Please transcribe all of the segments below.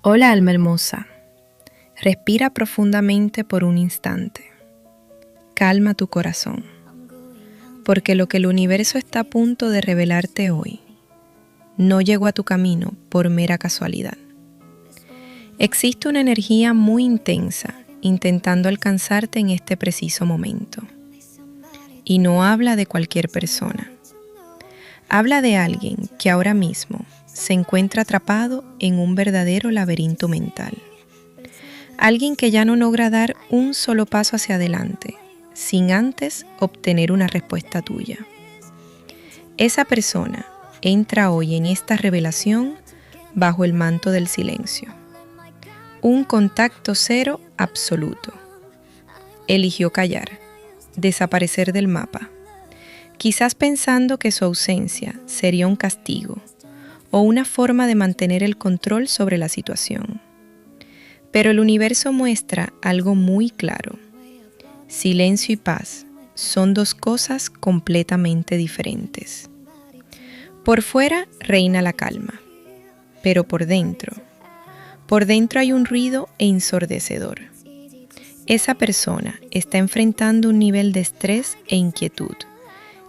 Hola, alma hermosa. Respira profundamente por un instante. Calma tu corazón, porque lo que el universo está a punto de revelarte hoy no llegó a tu camino por mera casualidad. Existe una energía muy intensa intentando alcanzarte en este preciso momento. Y no habla de cualquier persona. Habla de alguien que ahora mismo se encuentra atrapado en un verdadero laberinto mental. Alguien que ya no logra dar un solo paso hacia adelante, sin antes obtener una respuesta tuya. Esa persona entra hoy en esta revelación bajo el manto del silencio. Un contacto cero absoluto. Eligió callar, desaparecer del mapa, quizás pensando que su ausencia sería un castigo o una forma de mantener el control sobre la situación. Pero el universo muestra algo muy claro. Silencio y paz son dos cosas completamente diferentes. Por fuera reina la calma, pero por dentro hay un ruido ensordecedor. Esa persona está enfrentando un nivel de estrés e inquietud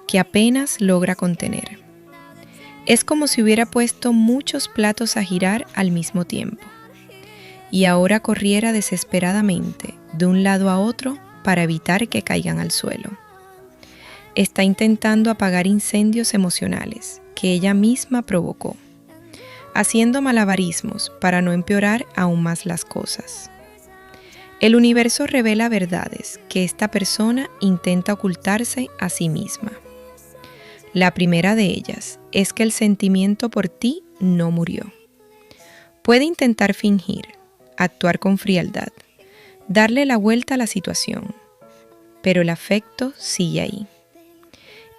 que apenas logra contener. Es como si hubiera puesto muchos platos a girar al mismo tiempo y ahora corriera desesperadamente de un lado a otro para evitar que caigan al suelo. Está intentando apagar incendios emocionales que ella misma provocó, haciendo malabarismos para no empeorar aún más las cosas. El universo revela verdades que esta persona intenta ocultarse a sí misma. La primera de ellas es que el sentimiento por ti no murió. Puede intentar fingir, actuar con frialdad, darle la vuelta a la situación, pero el afecto sigue ahí.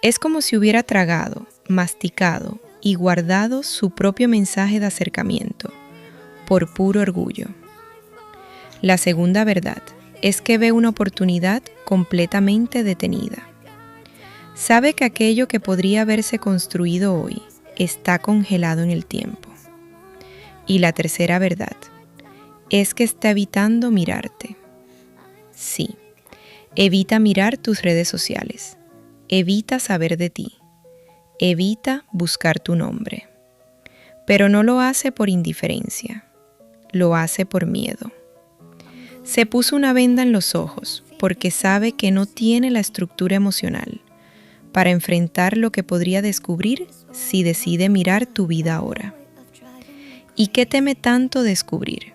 Es como si hubiera tragado, masticado y guardado su propio mensaje de acercamiento, por puro orgullo. La segunda verdad es que ve una oportunidad completamente detenida. Sabe que aquello que podría haberse construido hoy está congelado en el tiempo. Y la tercera verdad es que está evitando mirarte. Sí, evita mirar tus redes sociales, evita saber de ti, evita buscar tu nombre. Pero no lo hace por indiferencia, lo hace por miedo. Se puso una venda en los ojos porque sabe que no tiene la estructura emocional para enfrentar lo que podría descubrir si decide mirar tu vida ahora. ¿Y qué teme tanto descubrir?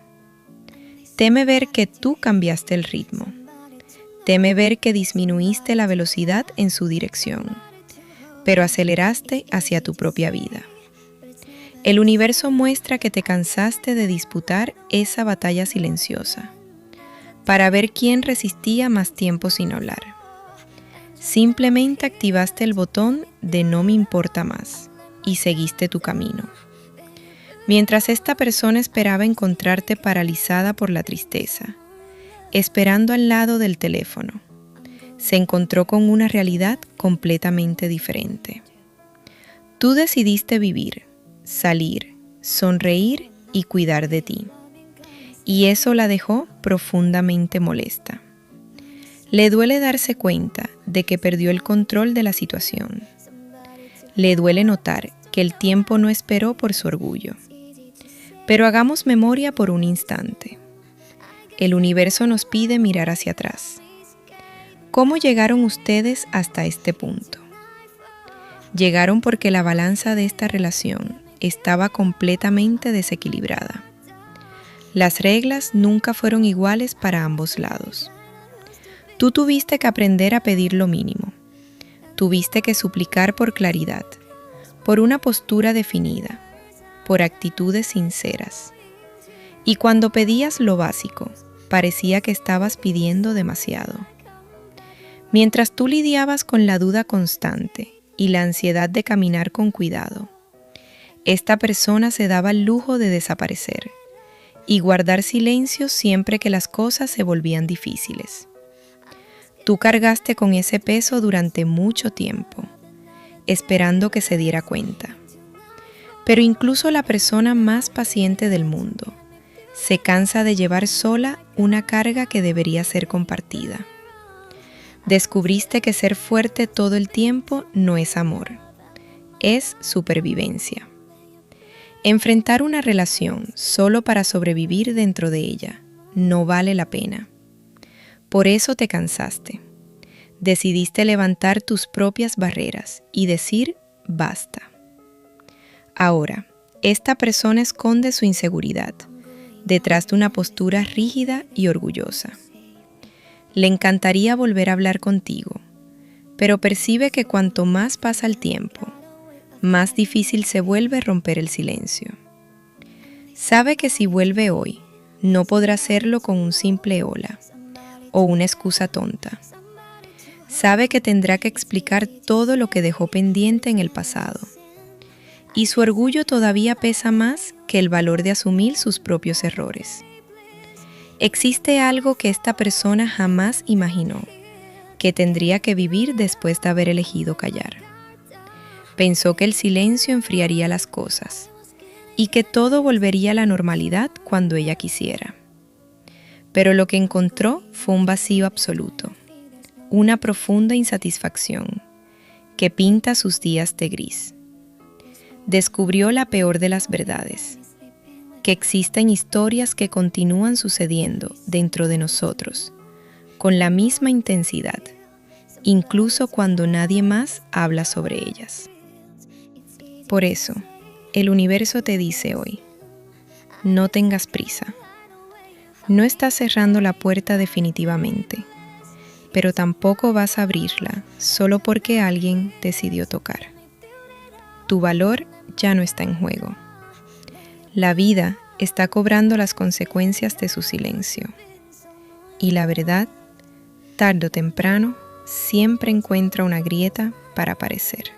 Teme ver que tú cambiaste el ritmo. Teme ver que disminuiste la velocidad en su dirección, pero aceleraste hacia tu propia vida. El universo muestra que te cansaste de disputar esa batalla silenciosa, para ver quién resistía más tiempo sin hablar. Simplemente activaste el botón de no me importa más y seguiste tu camino. Mientras esta persona esperaba encontrarte paralizada por la tristeza, esperando al lado del teléfono, se encontró con una realidad completamente diferente. Tú decidiste vivir, salir, sonreír y cuidar de ti. Y eso la dejó profundamente molesta. Le duele darse cuenta de que perdió el control de la situación. Le duele notar que el tiempo no esperó por su orgullo. Pero hagamos memoria por un instante. El universo nos pide mirar hacia atrás. ¿Cómo llegaron ustedes hasta este punto? Llegaron porque la balanza de esta relación estaba completamente desequilibrada. Las reglas nunca fueron iguales para ambos lados. Tú tuviste que aprender a pedir lo mínimo. Tuviste que suplicar por claridad, por una postura definida, por actitudes sinceras. Y cuando pedías lo básico, parecía que estabas pidiendo demasiado. Mientras tú lidiabas con la duda constante y la ansiedad de caminar con cuidado, esta persona se daba el lujo de desaparecer y guardar silencio siempre que las cosas se volvían difíciles. Tú cargaste con ese peso durante mucho tiempo, esperando que se diera cuenta. Pero incluso la persona más paciente del mundo Se cansa de llevar sola una carga que debería ser compartida. Descubriste que ser fuerte todo el tiempo no es amor, es supervivencia. Enfrentar una relación solo para sobrevivir dentro de ella no vale la pena. Por eso te cansaste. Decidiste levantar tus propias barreras y decir basta. Ahora, esta persona esconde su inseguridad detrás de una postura rígida y orgullosa. Le encantaría volver a hablar contigo, pero percibe que cuanto más pasa el tiempo, más difícil se vuelve romper el silencio. Sabe que si vuelve hoy, no podrá hacerlo con un simple hola o una excusa tonta. Sabe que tendrá que explicar todo lo que dejó pendiente en el pasado. Y su orgullo todavía pesa más que el valor de asumir sus propios errores. Existe algo que esta persona jamás imaginó, que tendría que vivir después de haber elegido callar. Pensó que el silencio enfriaría las cosas y que todo volvería a la normalidad cuando ella quisiera. Pero lo que encontró fue un vacío absoluto, una profunda insatisfacción que pinta sus días de gris. Descubrió la peor de las verdades, que existen historias que continúan sucediendo dentro de nosotros, con la misma intensidad, incluso cuando nadie más habla sobre ellas. Por eso, el universo te dice hoy, no tengas prisa. No estás cerrando la puerta definitivamente, pero tampoco vas a abrirla solo porque alguien decidió tocar. Tu valor ya no está en juego. La vida está cobrando las consecuencias de su silencio. Y la verdad, tarde o temprano, siempre encuentra una grieta para aparecer.